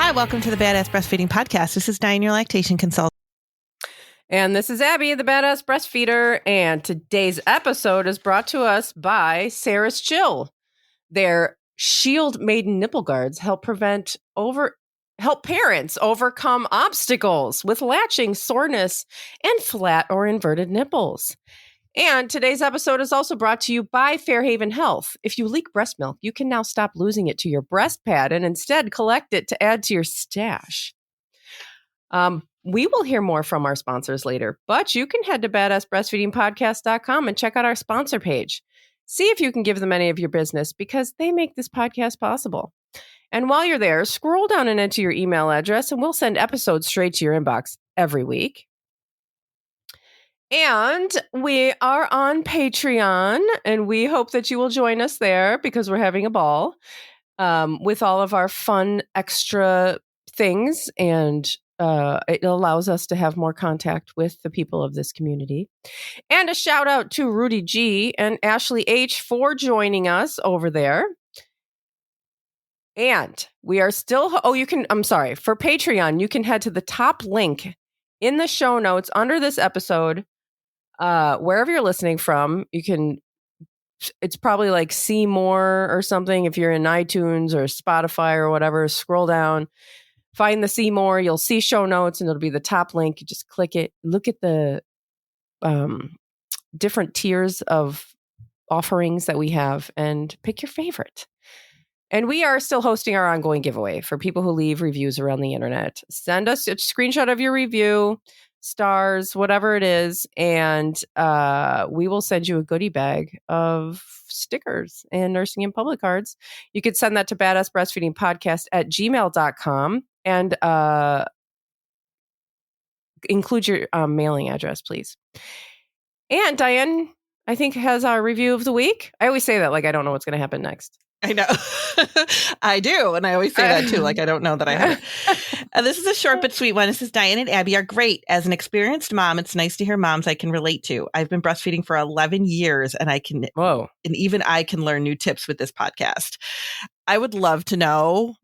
Hi, welcome to the Badass Breastfeeding Podcast. This is Dianne, your lactation consultant. And this is Abby, the Badass Breastfeeder. And today's episode is brought to us by Sarah's Chill. Their Shield Maiden nipple guards help parents overcome obstacles with latching, soreness, and flat or inverted nipples. And today's episode is also brought to you by Fairhaven Health. If you leak breast milk, you can now stop losing it to your breast pad and instead collect it to add to your stash. We will hear more from our sponsors later, but you can head to badassbreastfeedingpodcast.com and check out our sponsor page. See if you can give them any of your business because they make this podcast possible. And while you're there, scroll down and enter your email address and we'll send episodes straight to your inbox every week. And we are on Patreon, and we hope that you will join us there because we're having a ball with all of our fun extra things, and it allows us to have more contact with the people of this community. And a shout out to Rudy G and Ashley H for joining us over there. And we are still, for Patreon, you can head to the top link in the show notes under this episode. Wherever you're listening from, it's probably like see more or something. If you're in iTunes or Spotify or whatever, scroll down, find the see more, you'll see show notes and it'll be the top link. You just click it, look at the different tiers of offerings that we have and pick your favorite. And we are still hosting our ongoing giveaway for people who leave reviews around the internet. Send us a screenshot of your review, stars, whatever it is, and we will send you a goodie bag of stickers and nursing in public cards. You could send that to badassbreastfeedingpodcast@gmail.com and include your mailing address, please. And Dianne, I think, has our review of the week. I always say that like I don't know what's going to happen next. I know. I do. And I always say that too. Like, I don't know that I have it. This is a short but sweet one. This is Dianne and Abby are great. As an experienced mom, it's nice to hear moms I can relate to. I've been breastfeeding for 11 years and and even I can learn new tips with this podcast. I would love to know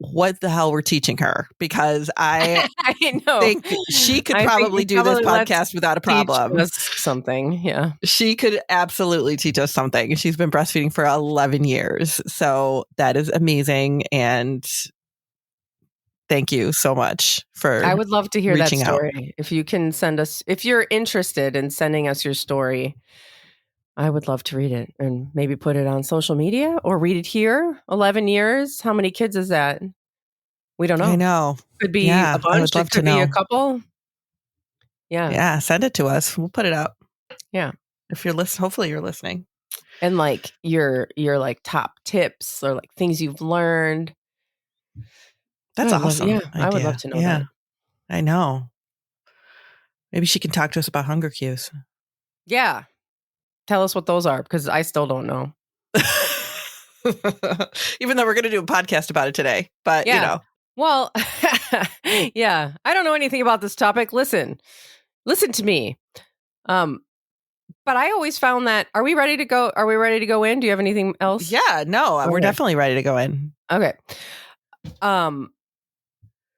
what the hell we're teaching her because I think she could probably do this podcast without a problem. Teach us something. Yeah. She could absolutely teach us something. She's been breastfeeding for 11 years. So that is amazing. And thank you so much for I would love to hear that story. Out. If you can send us, if you're interested in sending us your story, I would love to read it and maybe put it on social media or read it here. 11 years. How many kids is that? We don't know. I know. Could be a bunch. I would love to know. A couple. Yeah. Yeah. Send it to us. We'll put it up. Yeah. If you're listening, hopefully you're listening. And like your like top tips or like things you've learned. That's awesome. I would love to know that. I know. Maybe she can talk to us about hunger cues. Yeah. Tell us what those are because I still don't know. Even though we're going to do a podcast about it today. But, you know. Well, yeah. I don't know anything about this topic. Listen to me. But I always found that, are we ready to go? Are we ready to go in? Do you have anything else? Yeah, no, okay. We're definitely ready to go in. Okay. I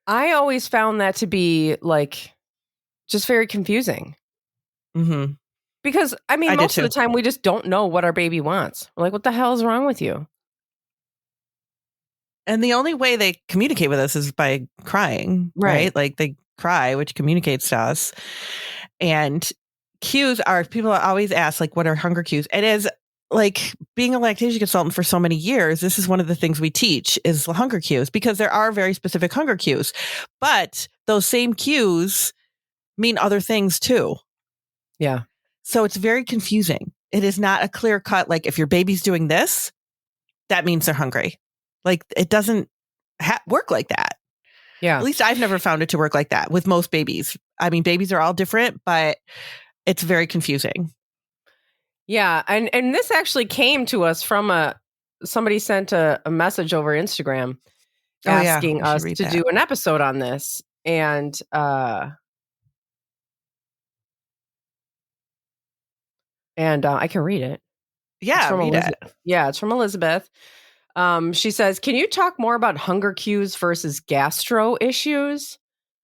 always found that to be like just very confusing. Mm-hmm. Because most of the time we just don't know what our baby wants. We're like, what the hell is wrong with you? And the only way they communicate with us is by crying, right? Like they cry, which communicates to us. And cues are, people always ask, like, what are hunger cues? And as like being a lactation consultant for so many years, this is one of the things we teach is the hunger cues, because there are very specific hunger cues, but those same cues mean other things too. Yeah. So it's very confusing. It is not a clear cut, like if your baby's doing this, that means they're hungry. Like it doesn't work like that. Yeah. At least I've never found it to work like that with most babies. I mean, babies are all different, but it's very confusing. Yeah. And this actually came to us from somebody sent a message over Instagram asking us to do an episode on this. And I can read it. Yeah, read it. Yeah, it's from Elizabeth. She says, can you talk more about hunger cues versus gastro issues?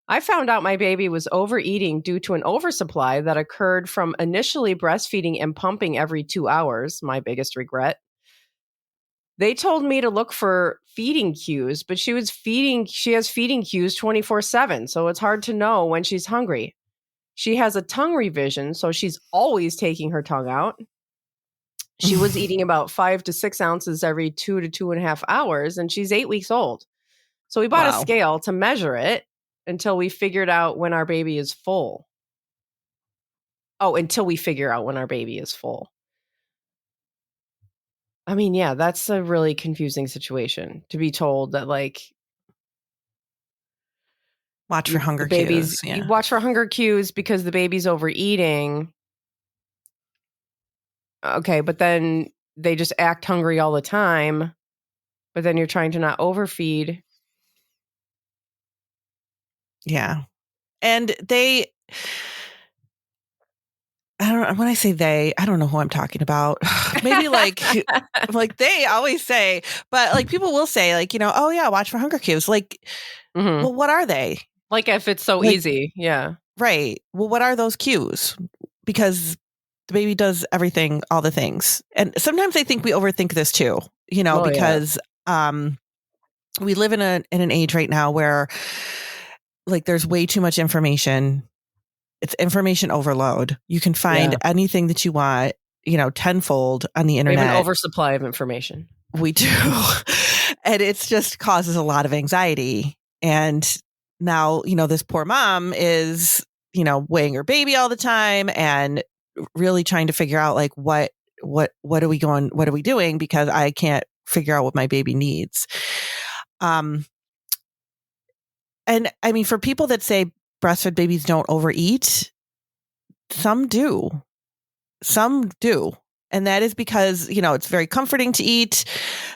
I found out my baby was overeating due to an oversupply that occurred from initially breastfeeding and pumping every 2 hours, my biggest regret. They told me to look for feeding cues, but she has feeding cues 24/7, so it's hard to know when she's hungry. She has a tongue revision, so she's always taking her tongue out. She was eating about 5 to 6 ounces every 2 to 2.5 hours, and she's 8 weeks old. So we bought a scale to measure it until we figured out when our baby is full. Oh, until we figure out when our baby is full. I mean, yeah, that's a really confusing situation to be told that, like, watch for hunger cues. Yeah. You watch for hunger cues because the baby's overeating. Okay, but then they just act hungry all the time. But then you're trying to not overfeed. Yeah. And when I say they, I don't know who I'm talking about. Maybe like they always say, but like people will say like, oh yeah, watch for hunger cues. Like, well, what are they? Like if it's so easy. Yeah. Right. Well, what are those cues? Because the baby does everything, all the things. And sometimes I think we overthink this too, because we live in an age right now where like there's way too much information. It's information overload. You can find anything that you want, tenfold on the internet. We have an oversupply of information. We do. And it's just causes a lot of anxiety. And now, this poor mom is, weighing her baby all the time and really trying to figure out like what are we doing? Because I can't figure out what my baby needs. And I mean, for people that say breastfed babies don't overeat, some do. And that is because, it's very comforting to eat.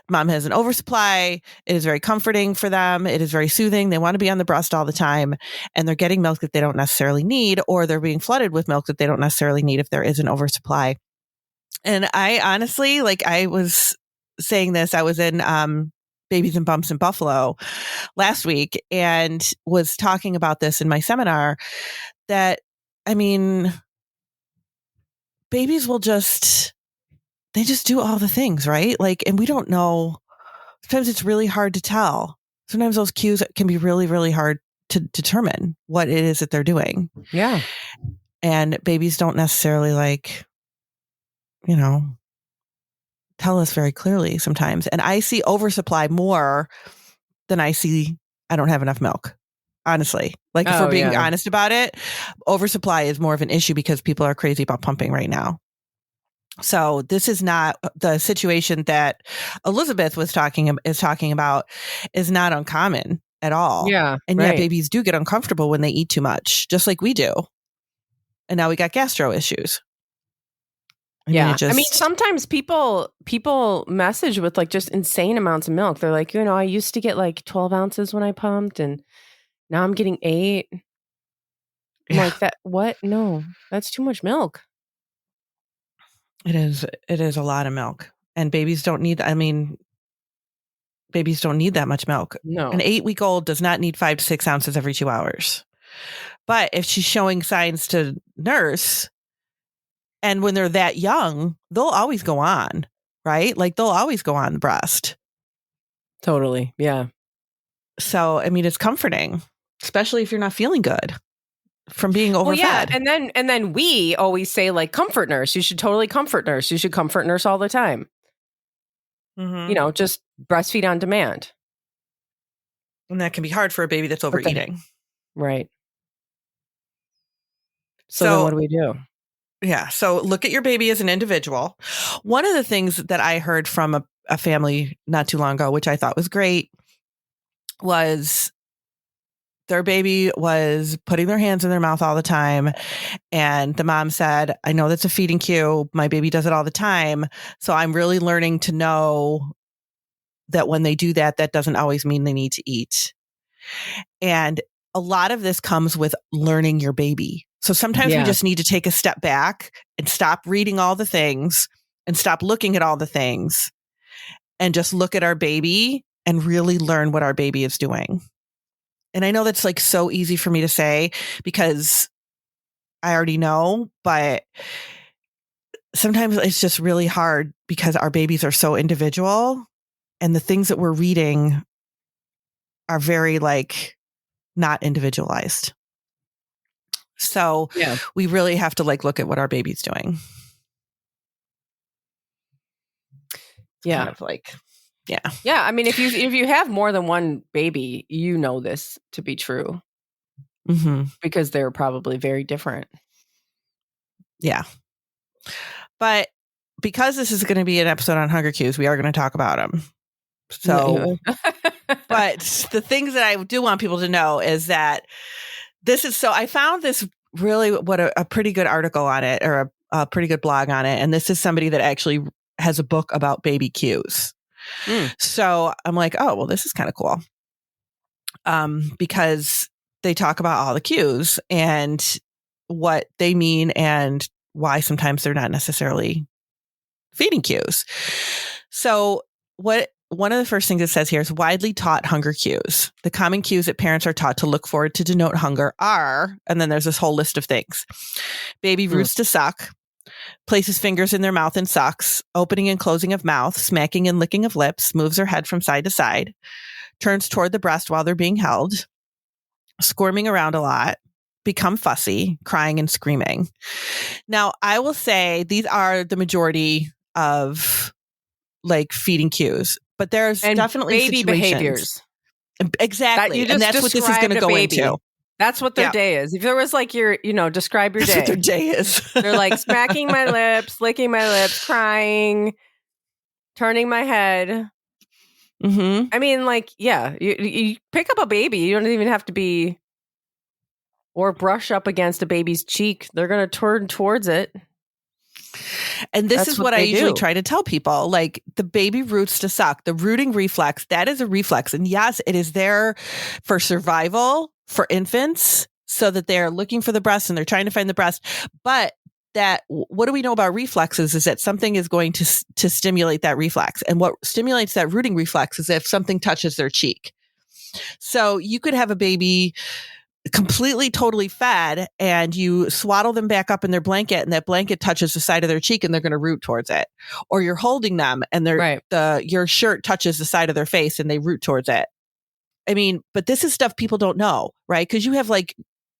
Mom has an oversupply. It is very comforting for them. It is very soothing. They want to be on the breast all the time, and they're getting milk that they don't necessarily need, or they're being flooded with milk that they don't necessarily need if there is an oversupply. And I honestly, like I was saying this, I was in Babies and Bumps in Buffalo last week and was talking about this in my seminar that, I mean, babies they just do all the things, right? Like, and we don't know. Sometimes it's really hard to tell. Sometimes those cues can be really, really hard to determine what it is that they're doing. Yeah. And babies don't necessarily tell us very clearly sometimes. And I see oversupply more than I don't have enough milk. Honestly, like if we're being honest about it, oversupply is more of an issue because people are crazy about pumping right now. So this is not the situation that Elizabeth is talking about is not uncommon at all. Yeah. And yeah, babies do get uncomfortable when they eat too much, just like we do. And now we got gastro issues. I mean, sometimes people message with like just insane amounts of milk. They're like, I used to get like 12 ounces when I pumped and now I'm getting 8. I'm like that. What? No, that's too much milk. It is a lot of milk, and babies don't need that much milk. No. An 8-week-old does not need 5 to 6 ounces every 2 hours. But if she's showing signs to nurse, and when they're that young, they'll always go on, right? Like they'll always go on the breast. Totally. Yeah. So, I mean, it's comforting, especially if you're not feeling good from being overfed. Well, yeah. And then we always say like comfort nurse. You should totally comfort nurse. You should comfort nurse all the time. Mm-hmm. Just breastfeed on demand. And that can be hard for a baby that's overeating. Right. So then what do we do? Yeah. So look at your baby as an individual. One of the things that I heard from a family not too long ago, which I thought was great, was their baby was putting their hands in their mouth all the time. And the mom said, I know that's a feeding cue. My baby does it all the time. So I'm really learning to know that when they do that, that doesn't always mean they need to eat. And a lot of this comes with learning your baby. So sometimes we just need to take a step back and stop reading all the things and stop looking at all the things and just look at our baby and really learn what our baby is doing. And I know that's like so easy for me to say because I already know, but sometimes it's just really hard because our babies are so individual and the things that we're reading are very like not individualized. So we really have to like look at what our baby's doing. Yeah. Kind of like, yeah. I mean, if you have more than one baby, you know this to be true because they're probably very different. Yeah. But because this is going to be an episode on hunger cues, we are going to talk about them. So, but the things that I do want people to know is that I found this really a pretty good article on it or a pretty good blog on it. And this is somebody that actually has a book about baby cues. So I'm like, oh, well, this is kind of cool. Because they talk about all the cues and what they mean and why sometimes they're not necessarily feeding cues. So one of the first things it says here is widely taught hunger cues. The common cues that parents are taught to look for to denote hunger are, and then there's this whole list of things. Baby roots to suck, places fingers in their mouth and sucks, opening and closing of mouth, smacking and licking of lips, moves her head from side to side, turns toward the breast while they're being held, squirming around a lot, become fussy, crying and screaming. Now, I will say these are the majority of like feeding cues, but there's definitely baby situations. Behaviors. Exactly. And that's what this is going to go into. That's what their day is. If there was like describe your day. That's what their day is. They're like smacking my lips, licking my lips, crying, turning my head. I mean, like, you pick up a baby. You don't even have to be or brush up against a baby's cheek. They're going to turn towards it. And this is what I usually try to tell people, like the baby roots to suck, the rooting reflex, that is a reflex. And yes, it is there for survival for infants so that they're looking for the breast and they're trying to find the breast. But what do we know about reflexes is that something is going to stimulate that reflex. And what stimulates that rooting reflex is if something touches their cheek. So you could have a baby completely, totally fed and you swaddle them back up in their blanket and that blanket touches the side of their cheek and they're going to root towards it. Or you're holding them and your shirt touches the side of their face and they root towards it. I mean, but this is stuff people don't know, right? Because you have like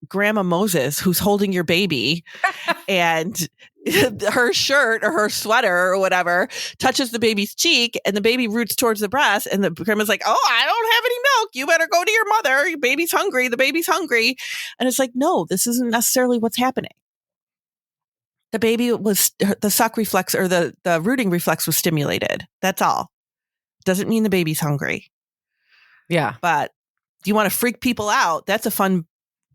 Grandma Moses who's holding your baby and her shirt or her sweater or whatever touches the baby's cheek and the baby roots towards the breast and the grandma's like, oh, I don't have any milk. You better go to your mother. Your baby's hungry. The baby's hungry. And it's like, no, this isn't necessarily what's happening. The baby the suck reflex or the rooting reflex was stimulated. That's all. Doesn't mean the baby's hungry. Yeah. But do you want to freak people out? That's a fun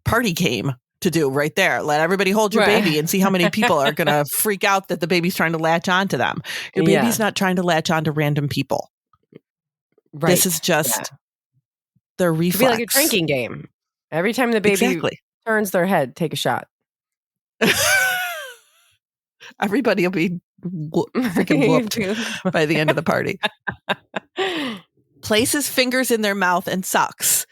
party game to do right there. Let everybody hold your baby and see how many people are going to freak out that the baby's trying to latch on to them. Your baby's not trying to latch on to random people. Right. This is just the reflex. It'd be like a drinking game. Every time the baby turns their head, take a shot. Everybody will be freaking whooped by the end of the party. Places fingers in their mouth and sucks.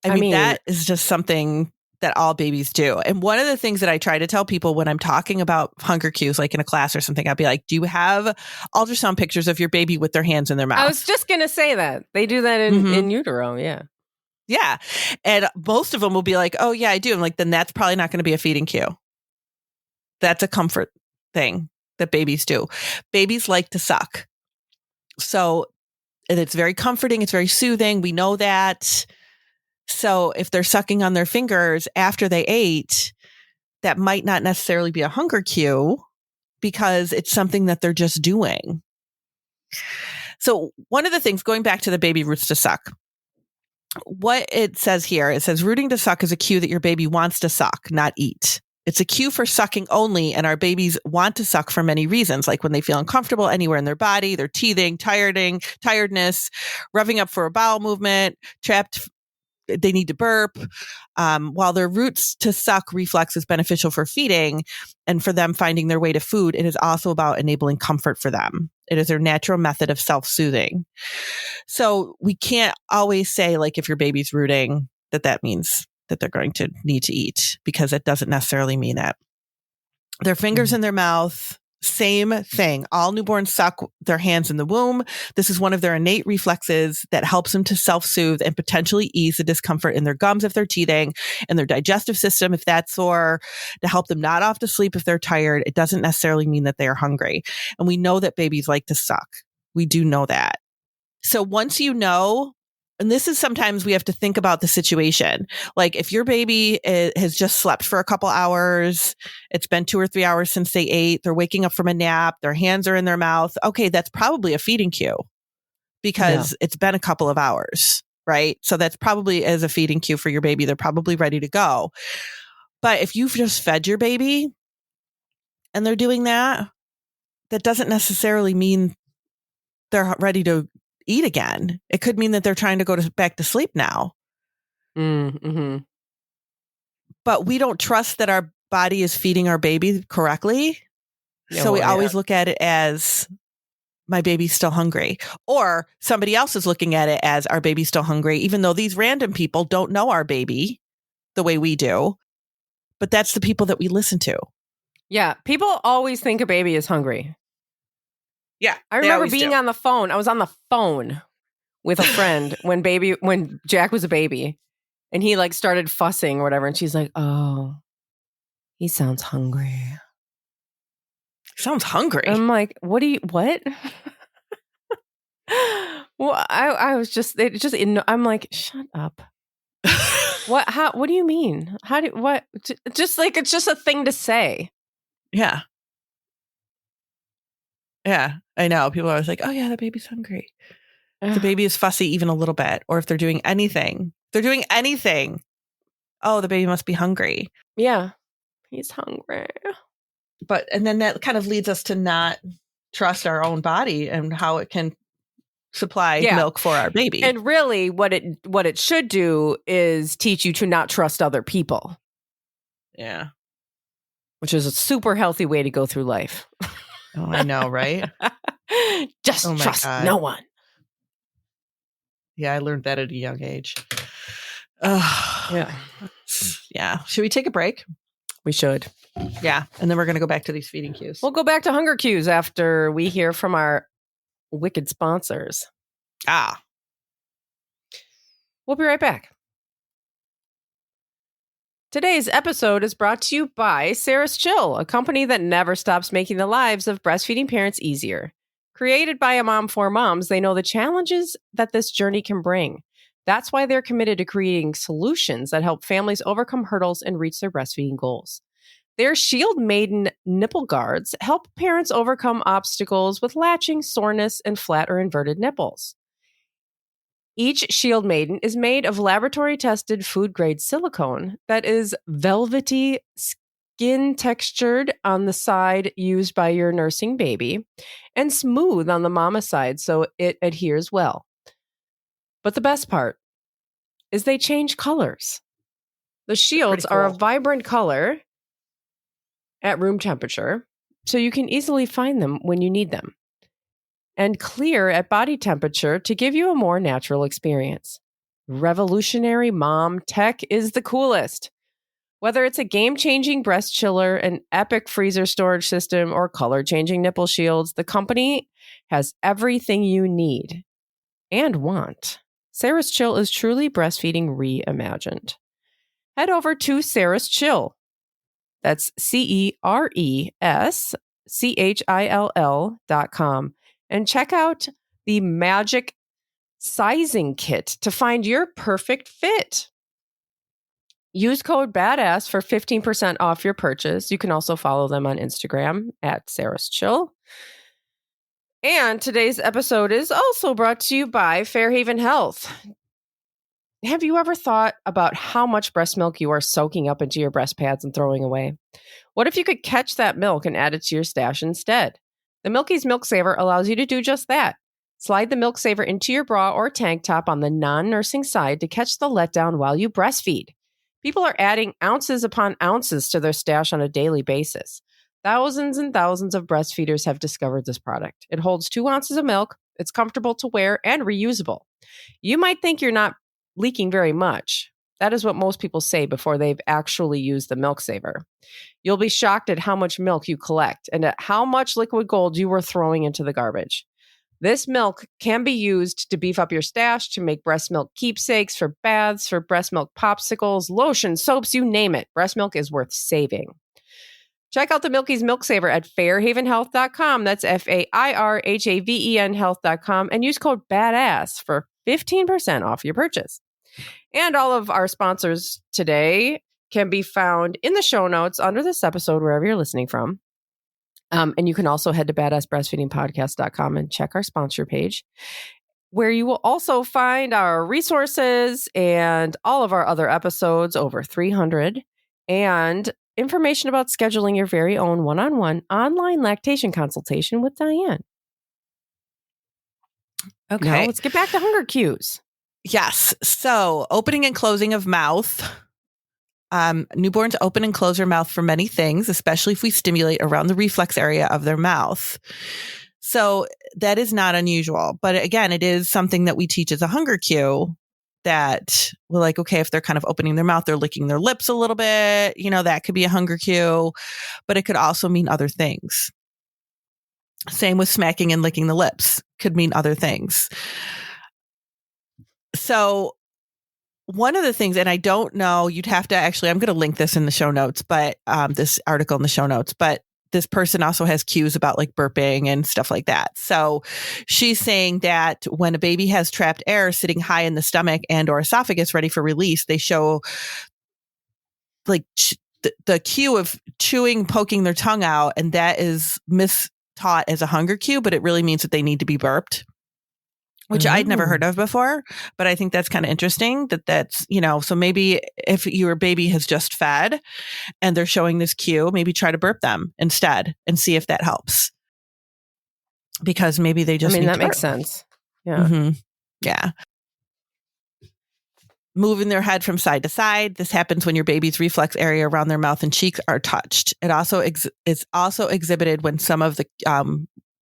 I mean, that is just something that all babies do. And one of the things that I try to tell people when I'm talking about hunger cues, like in a class or something, I'll be like, do you have ultrasound pictures of your baby with their hands in their mouth? I was just going to say that. They do that in utero. Yeah. Yeah. And most of them will be like, oh, yeah, I do. I'm like, then that's probably not going to be a feeding cue. That's a comfort thing that babies do. Babies like to suck. So, and it's very comforting. It's very soothing. We know that. So if they're sucking on their fingers after they ate, that might not necessarily be a hunger cue because it's something that they're just doing. So one of the things, going back to the baby roots to suck, what it says here, it says rooting to suck is a cue that your baby wants to suck, not eat. It's a cue for sucking only, and our babies want to suck for many reasons, like when they feel uncomfortable anywhere in their body, they're teething, tiredness, revving up for a bowel movement, trapped, they need to burp. While their roots to suck reflex is beneficial for feeding and for them finding their way to food, it is also about enabling comfort for them. It is their natural method of self-soothing. So we can't always say, like, if your baby's rooting, that means that they're going to need to eat, because it doesn't necessarily mean that. Their fingers in their mouth, same thing. All newborns suck their hands in the womb. This is one of their innate reflexes that helps them to self-soothe and potentially ease the discomfort in their gums if they're teething, and their digestive system if that's sore, to help them nod off to sleep if they're tired. It doesn't necessarily mean that they are hungry. And we know that babies like to suck. We do know that. So once you know, and this is sometimes we have to think about the situation. Like if your baby has just slept for a couple hours, it's been 2 or 3 hours since they ate, they're waking up from a nap, their hands are in their mouth. Okay, that's probably a feeding cue because it's been a couple of hours, right? So that's probably as a feeding cue for your baby. They're probably ready to go. But if you've just fed your baby and they're doing that, that doesn't necessarily mean they're ready to eat again. It could mean that they're trying to go back to sleep now. Mm-hmm. But we don't trust that our body is feeding our baby correctly. So we always look at it as my baby's still hungry, or somebody else is looking at it as our baby's still hungry, even though these random people don't know our baby the way we do. But that's the people that we listen to. Yeah. People always think a baby is hungry. Yeah. I remember being on the phone. I was on the phone with a friend when Jack was a baby, and he like started fussing or whatever. And she's like, "Oh, he sounds hungry." Sounds hungry. I'm like, what? Well, I was I'm like, shut up. What do you mean? Just like, it's just a thing to say. Yeah. Yeah, I know. People are always like, oh yeah, the baby's hungry. If the baby is fussy even a little bit, or if they're doing anything. Oh, the baby must be hungry. Yeah, he's hungry. And then that kind of leads us to not trust our own body and how it can supply milk for our baby. And really what it should do is teach you to not trust other people. Yeah. Which is a super healthy way to go through life. Oh, I know, right? Just trust no one. Yeah, I learned that at a young age. Yeah. Should we take a break? We should. Yeah. And then we're going to go back to these feeding cues. We'll go back to hunger cues after we hear from our wicked sponsors. We'll be right back. Today's episode is brought to you by Sarah's Chill, a company that never stops making the lives of breastfeeding parents easier. Created by a mom for moms, they know the challenges that this journey can bring. That's why they're committed to creating solutions that help families overcome hurdles and reach their breastfeeding goals. Their Shield Maiden nipple guards help parents overcome obstacles with latching, soreness, and flat or inverted nipples. Each Shield Maiden is made of laboratory-tested food-grade silicone that is velvety, skin-textured on the side used by your nursing baby, and smooth on the mama side so it adheres well. But the best part is they change colors. The shields are a vibrant color at room temperature, so you can easily find them when you need them, and clear at body temperature to give you a more natural experience. Revolutionary mom tech is the coolest. Whether it's a game-changing breast chiller, an epic freezer storage system, or color-changing nipple shields, the company has everything you need and want. Sarah's Chill is truly breastfeeding reimagined. Head over to Sarah's Chill. That's CERESCHILL.com and check out the magic sizing kit to find your perfect fit. Use code BADASS for 15% off your purchase. You can also follow them on Instagram at Sarah's Chill. And today's episode is also brought to you by Fairhaven Health. Have you ever thought about how much breast milk you are soaking up into your breast pads and throwing away? What if you could catch that milk and add it to your stash instead? The Milky's Milk Saver allows you to do just that. Slide the Milk Saver into your bra or tank top on the non-nursing side to catch the letdown while you breastfeed. People are adding ounces upon ounces to their stash on a daily basis. Thousands and thousands of breastfeeders have discovered this product. It holds 2 ounces of milk. It's comfortable to wear and reusable. You might think you're not leaking very much. That is what most people say before they've actually used the Milk Saver. You'll be shocked at how much milk you collect and at how much liquid gold you were throwing into the garbage. This milk can be used to beef up your stash, to make breast milk keepsakes, for baths, for breast milk popsicles, lotions, soaps, you name it. Breast milk is worth saving. Check out the Milky's Milk Saver at fairhavenhealth.com. That's FAIRHAVEN health.com, and use code BADASS for 15% off your purchase. And all of our sponsors today can be found in the show notes under this episode, wherever you're listening from. And you can also head to badassbreastfeedingpodcast.com and check our sponsor page, where you will also find our resources and all of our other episodes, over 300, and information about scheduling your very own one-on-one online lactation consultation with Dianne. Okay. Now let's get back to hunger cues. Yes. So opening and closing of mouth. Newborns open and close their mouth for many things, especially if we stimulate around the reflex area of their mouth. So that is not unusual. But again, it is something that we teach as a hunger cue, that we're like, okay, if they're kind of opening their mouth, they're licking their lips a little bit, that could be a hunger cue, but it could also mean other things. Same with smacking and licking the lips, could mean other things. So one of the things, and I don't know, you'd have to actually, I'm going to link this in the show notes, but this article in the show notes, but this person also has cues about like burping and stuff like that. So she's saying that when a baby has trapped air sitting high in the stomach and or esophagus ready for release, they show like the cue of chewing, poking their tongue out. And that is mistaught as a hunger cue, but it really means that they need to be burped, which I'd never heard of before. But I think that's kind of interesting that's, so maybe if your baby has just fed and they're showing this cue, maybe try to burp them instead and see if that helps. Because maybe they just need that to makes burp. sense. Yeah. Mm-hmm. Yeah. Moving their head from side to side. This happens when your baby's reflex area around their mouth and cheeks are touched. It also is also exhibited when some of the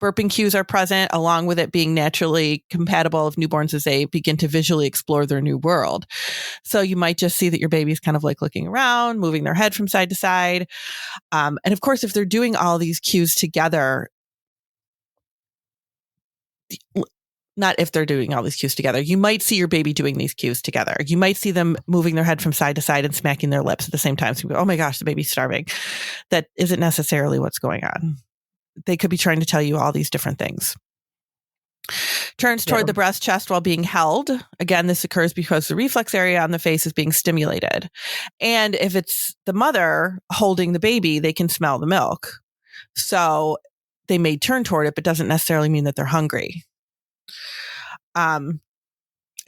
burping cues are present, along with it being naturally compatible of newborns as they begin to visually explore their new world. So you might just see that your baby's kind of like looking around, moving their head from side to side. And of course, if they're doing all these cues together, not if they're doing all these cues together, you might see your baby doing these cues together. You might see them moving their head from side to side and smacking their lips at the same time. So you go, oh my gosh, the baby's starving. That isn't necessarily what's going on. They could be trying to tell you all these different things. Turns toward the breast chest while being held. Again, this occurs because the reflex area on the face is being stimulated. And if it's the mother holding the baby, they can smell the milk. So they may turn toward it, but doesn't necessarily mean that they're hungry.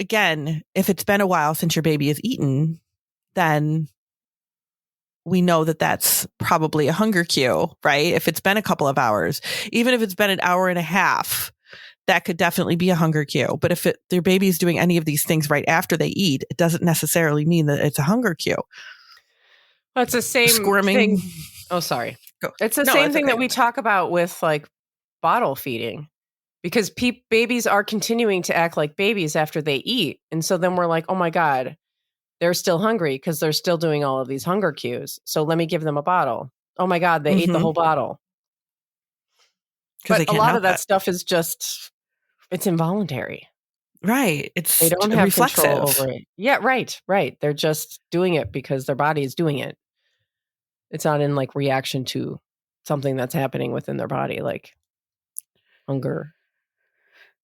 Again, if it's been a while since your baby has eaten, then we know that that's probably a hunger cue, right? If it's been a couple of hours, even if it's been an hour and a half, that could definitely be a hunger cue. But if their baby is doing any of these things right after they eat, it doesn't necessarily mean that it's a hunger cue. Well, it's the same Squirming. thing. Oh, sorry. Go. It's the same thing that we talk about with like bottle feeding, because babies are continuing to act like babies after they eat. And so then we're like, oh my God, they're still hungry because they're still doing all of these hunger cues. So let me give them a bottle. Oh my God, they ate the whole bottle. But a lot of that stuff is just, it's involuntary. Right. They don't have control over it. Yeah, right. They're just doing it because their body is doing it. It's not in like reaction to something that's happening within their body, like hunger.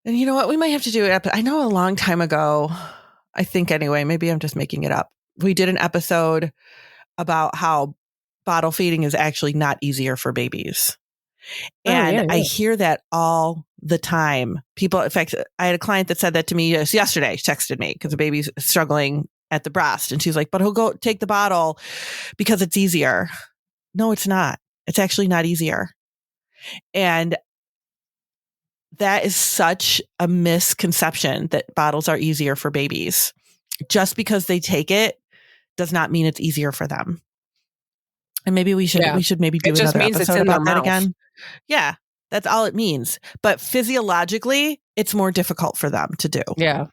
And you know what? We might have to do it. I know a long time ago, I think anyway, maybe I'm just making it up. We did an episode about how bottle feeding is actually not easier for babies. And I hear that all the time. People, in fact, I had a client that said that to me just yesterday. She texted me because the baby's struggling at the breast. And she's like, but he'll go take the bottle because it's easier. No, it's not. It's actually not easier. And that is such a misconception that bottles are easier for babies. Just because they take it does not mean it's easier for them. And maybe we should maybe do It just another means it's episode in their about that mouth. again. Yeah, that's all it means. But physiologically, it's more difficult for them to do. Yeah.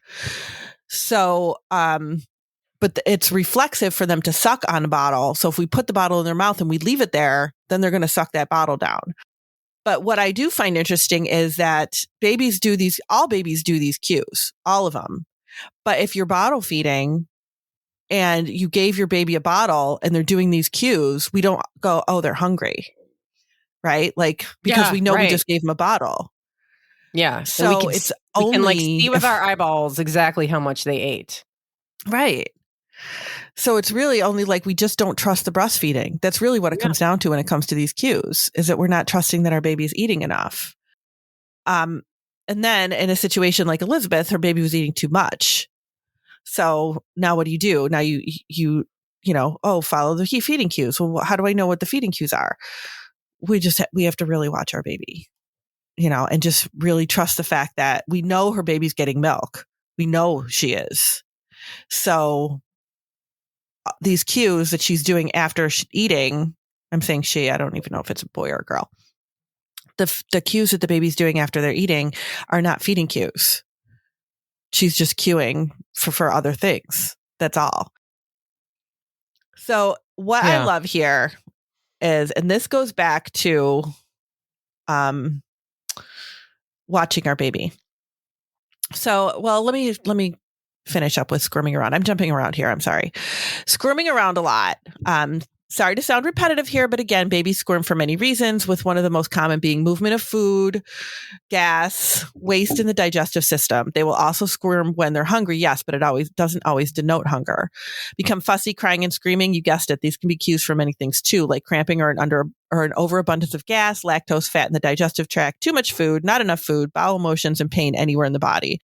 So, but it's reflexive for them to suck on a bottle. So if we put the bottle in their mouth and we leave it there, then they're going to suck that bottle down. But what I do find interesting is that all babies do these cues, all of them. But if you're bottle feeding and you gave your baby a bottle and they're doing these cues, we don't go, oh, they're hungry. Right? Like, because we know we just gave them a bottle. Yeah. So we can see with our eyeballs exactly how much they ate. Right. So it's really only like we just don't trust the breastfeeding. That's really what it comes down to when it comes to these cues, is that we're not trusting that our baby is eating enough. And then in a situation like Elizabeth, her baby was eating too much. So now what do? Now you follow the feeding cues. Well, how do I know what the feeding cues are? We have to really watch our baby, and just really trust the fact that we know her baby's getting milk. We know she is. So these cues that she's doing after eating, I'm saying she, I don't even know if it's a boy or a girl. The cues that the baby's doing after they're eating are not feeding cues. She's just cueing for other things. That's all. So what I love here is, and this goes back to watching our baby. So, well, let me finish up with squirming around. I'm jumping around here. I'm sorry. Squirming around a lot. Sorry to sound repetitive here, but again, babies squirm for many reasons, with one of the most common being movement of food, gas, waste in the digestive system. They will also squirm when they're hungry, yes, but it doesn't always denote hunger. Become fussy, crying and screaming. You guessed it. These can be cues for many things too, like cramping or an overabundance of gas, lactose, fat in the digestive tract, too much food, not enough food, bowel motions, and pain anywhere in the body.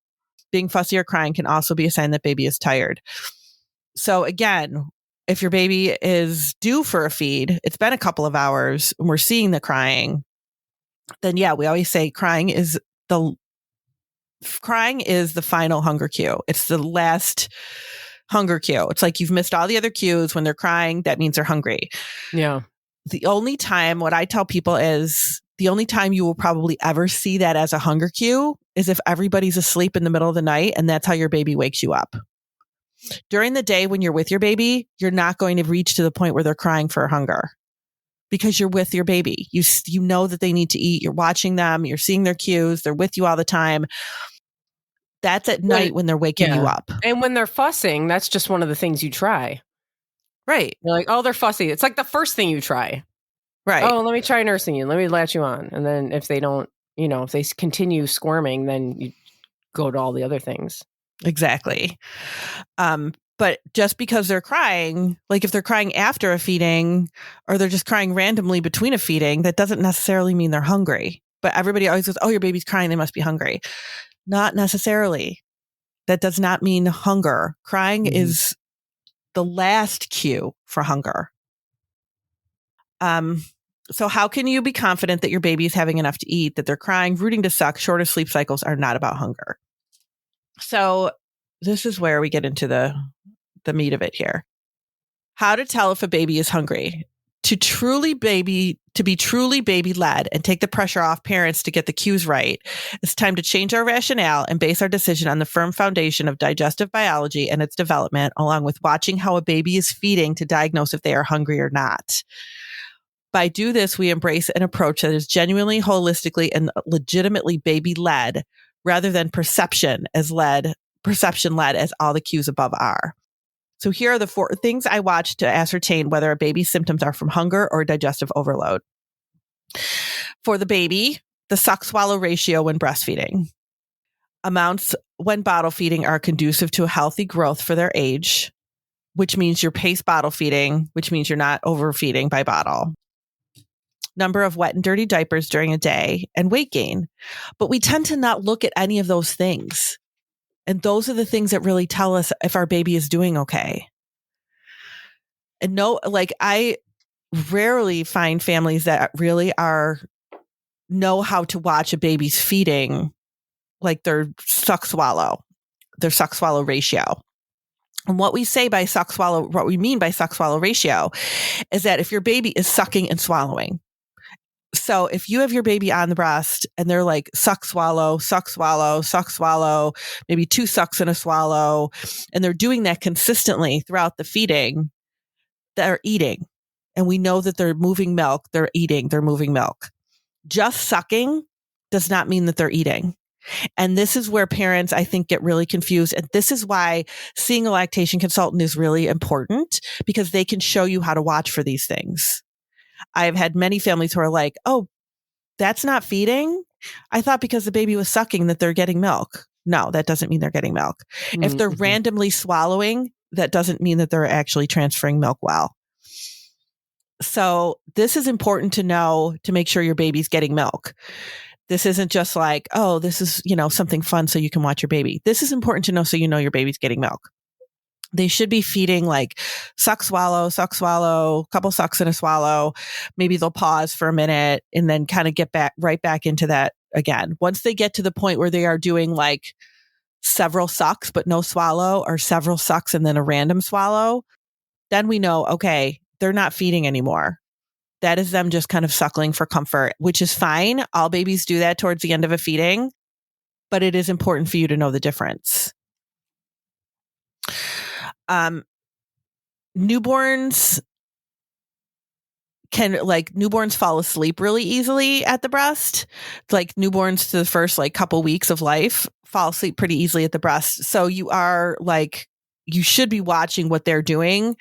Being fussy or crying can also be a sign that baby is tired. So again, if your baby is due for a feed, it's been a couple of hours and we're seeing the crying, then we always say crying is the final hunger cue. It's the last hunger cue. It's like you've missed all the other cues. When they're crying, that means they're hungry. Yeah. The only time, what I tell people is, the only time you will probably ever see that as a hunger cue is if everybody's asleep in the middle of the night and that's how your baby wakes you up. During the day when you're with your baby, you're not going to reach to the point where they're crying for hunger because you're with your baby. You know that they need to eat. You're watching them. You're seeing their cues. They're with you all the time. That's at night when they're waking you up. And when they're fussing, that's just one of the things you try. Right. You're like, oh, they're fussy. It's like the first thing you try. Right. Oh, let me try nursing you. Let me latch you on. And then if they don't, if they continue squirming, then you go to all the other things. Exactly. But just because they're crying, like if they're crying after a feeding or they're just crying randomly between a feeding, that doesn't necessarily mean they're hungry. But everybody always goes, oh, your baby's crying, they must be hungry. Not necessarily. That does not mean hunger. Crying is the last cue for hunger. So how can you be confident that your baby is having enough to eat, that they're crying, rooting to suck, shorter sleep cycles are not about hunger? So this is where we get into the meat of it here. How to tell if a baby is hungry. To be truly baby led and take the pressure off parents to get the cues right, it's time to change our rationale and base our decision on the firm foundation of digestive biology and its development, along with watching how a baby is feeding to diagnose if they are hungry or not. By do this, we embrace an approach that is genuinely, holistically, and legitimately baby led, rather than perception led as all the cues above are. So here are the 4 things I watch to ascertain whether a baby's symptoms are from hunger or digestive overload. For the baby, the suck-swallow ratio when breastfeeding. Amounts when bottle feeding are conducive to a healthy growth for their age, which means you're pace bottle feeding, which means you're not overfeeding by bottle. Number of wet and dirty diapers during a day, and weight gain. But we tend to not look at any of those things. And those are the things that really tell us if our baby is doing okay. And I rarely find families that really know how to watch a baby's feeding, like their suck swallow ratio. And what we say by suck swallow, what we mean by suck swallow ratio is that if your baby is sucking and swallowing, so if you have your baby on the breast and they're like suck, swallow, suck, swallow, suck, swallow, maybe 2 sucks and a swallow, and they're doing that consistently throughout the feeding, they're eating. And we know that they're moving milk, they're eating, they're moving milk. Just sucking does not mean that they're eating. And this is where parents, I think, get really confused. And this is why seeing a lactation consultant is really important, because they can show you how to watch for these things. I've had many families who are like, oh, that's not feeding? I thought because the baby was sucking that they're getting milk. No, that doesn't mean they're getting milk. Mm-hmm. If they're randomly swallowing, that doesn't mean that they're actually transferring milk well. So this is important to know to make sure your baby's getting milk. This isn't just like, oh, this is, something fun so you can watch your baby. This is important to know so you know your baby's getting milk. They should be feeding like suck, swallow, couple sucks and a swallow. Maybe they'll pause for a minute and then kind of get right back into that again. Once they get to the point where they are doing like several sucks but no swallow, or several sucks and then a random swallow, then we know, okay, they're not feeding anymore. That is them just kind of suckling for comfort, which is fine. All babies do that towards the end of a feeding, but it is important for you to know the difference. Newborns fall asleep really easily at the breast. Like newborns to the first couple weeks of life fall asleep pretty easily at the breast. So you should be watching what they're doing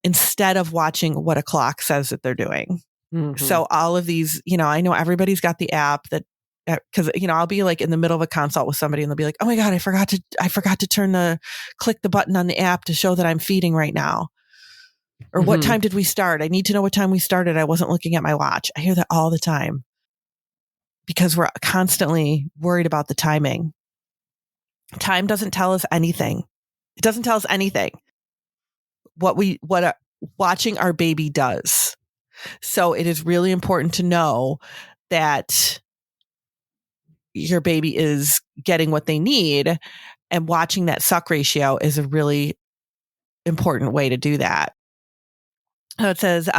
instead of watching what a clock says that they're doing. Mm-hmm. So all of these, I know everybody's got the app that, because I'll be like in the middle of a consult with somebody and they'll be like, oh my God, I forgot to click the button on the app to show that I'm feeding right now. Or what time did we start? I need to know what time we started. I wasn't looking at my watch. I hear that all the time because we're constantly worried about the timing. Time doesn't tell us anything. It doesn't tell us anything. What watching our baby does. So it is really important to know that your baby is getting what they need, and watching that suck ratio is a really important way to do that. It says,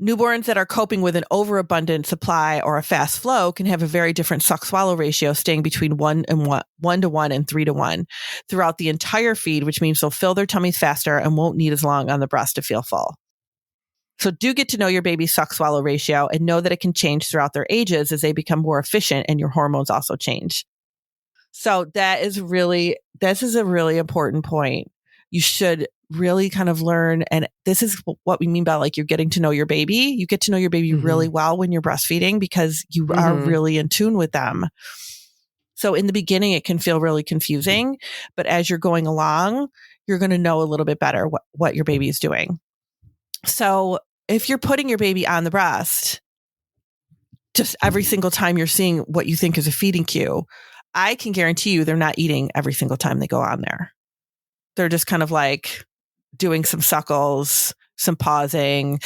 newborns that are coping with an overabundant supply or a fast flow can have a very different suck-swallow ratio, staying between 1 to 1 and 3 to 1 throughout the entire feed, which means they'll fill their tummies faster and won't need as long on the breast to feel full. So do get to know your baby's suck-swallow ratio and know that it can change throughout their ages as they become more efficient and your hormones also change. So this is a really important point. You should really kind of learn, and this is what we mean by you're getting to know your baby. You get to know your baby really well when you're breastfeeding because you are really in tune with them. So in the beginning, it can feel really confusing, but as you're going along, you're going to know a little bit better what your baby is doing. So if you're putting your baby on the breast, just every single time you're seeing what you think is a feeding cue, I can guarantee you they're not eating every single time they go on there. They're just kind of doing some suckles, some pausing,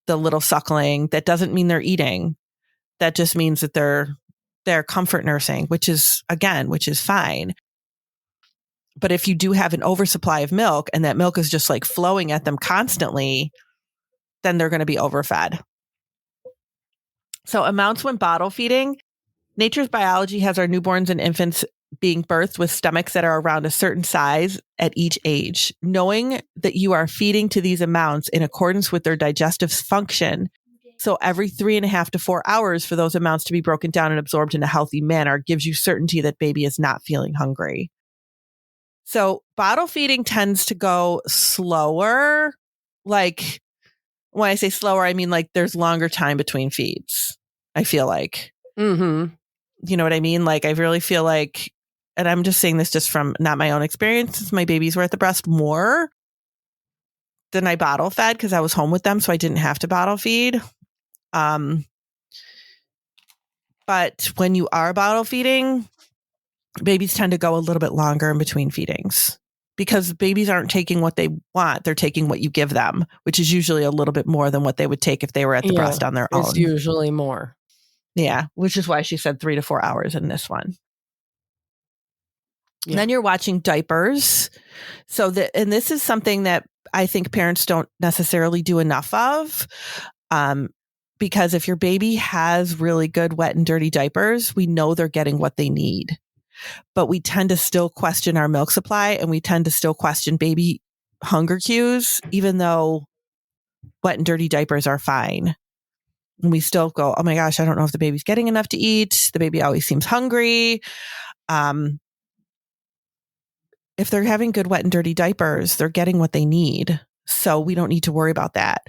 the little suckling. That doesn't mean they're eating. That just means that they're comfort nursing, which is fine. But if you do have an oversupply of milk and that milk is just flowing at them constantly, then they're going to be overfed. So amounts when bottle feeding. Nature's biology has our newborns and infants being birthed with stomachs that are around a certain size at each age. Knowing that you are feeding to these amounts in accordance with their digestive function, so every 3.5 to 4 hours for those amounts to be broken down and absorbed in a healthy manner, gives you certainty that baby is not feeling hungry. So bottle feeding tends to go slower. When I say slower, I mean there's longer time between feeds, I feel like. Mm-hmm. You know what I mean? I really feel and I'm just saying this just from not my own experience, since my babies were at the breast more than I bottle fed because I was home with them, so I didn't have to bottle feed. But when you are bottle feeding, babies tend to go a little bit longer in between feedings because babies aren't taking what they want. They're taking what you give them, which is usually a little bit more than what they would take if they were at the breast on their own. It's usually more. Yeah, which is why she said 3 to 4 hours in this one. Yeah. Then you're watching diapers. And this is something that I think parents don't necessarily do enough of. Because if your baby has really good wet and dirty diapers, we know they're getting what they need. But we tend to still question our milk supply, and we tend to still question baby hunger cues, even though wet and dirty diapers are fine. And we still go, oh my gosh, I don't know if the baby's getting enough to eat. The baby always seems hungry. If they're having good wet and dirty diapers, they're getting what they need. So we don't need to worry about that.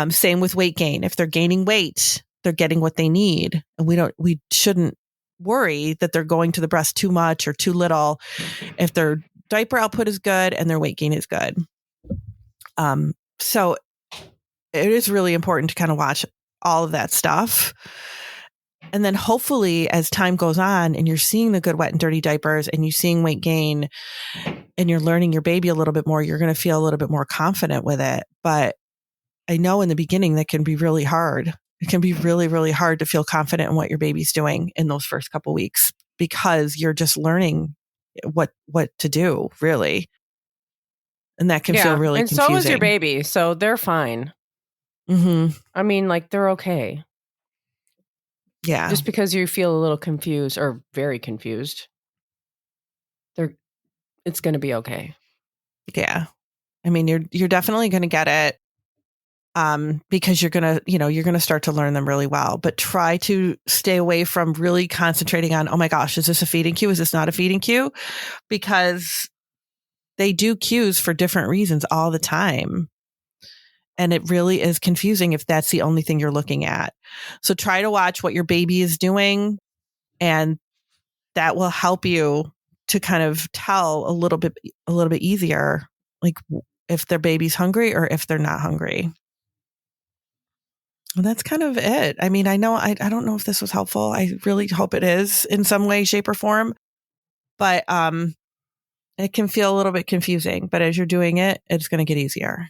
Same with weight gain. If they're gaining weight, they're getting what they need. And we shouldn't worry that they're going to the breast too much or too little if their diaper output is good and their weight gain is good. So it is really important to kind of watch all of that stuff. And then hopefully as time goes on and you're seeing the good wet and dirty diapers and you're seeing weight gain and you're learning your baby a little bit more, you're going to feel a little bit more confident with it. But I know in the beginning that can be really hard. It can be really, really hard to feel confident in what your baby's doing in those first couple weeks because you're just learning what to do, really. And that can feel really confusing. And so is your baby. So they're fine. Mm-hmm. I mean, like, they're okay. Yeah. Just because you feel a little confused or very confused, it's going to be okay. Yeah. I mean, you're definitely going to get it. Because you're going to start to learn them really well, but try to stay away from really concentrating on, oh my gosh, is this a feeding cue? Is this not a feeding cue? Because they do cues for different reasons all the time. And it really is confusing if that's the only thing you're looking at. So try to watch what your baby is doing, and that will help you to kind of tell a little bit easier, like if their baby's hungry or if they're not hungry. Well, that's kind of it. I mean, I know I don't know if this was helpful. I really hope it is in some way, shape, or form. But it can feel a little bit confusing. But as you're doing it, it's going to get easier.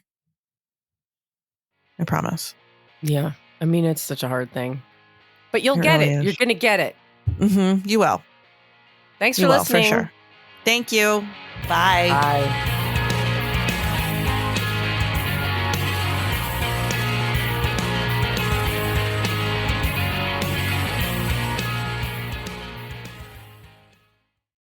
I promise. Yeah. I mean, it's such a hard thing. But you'll get it. You're going to get it. Mm-hmm. You will. Thanks for listening. For sure. Thank you. Bye. Bye.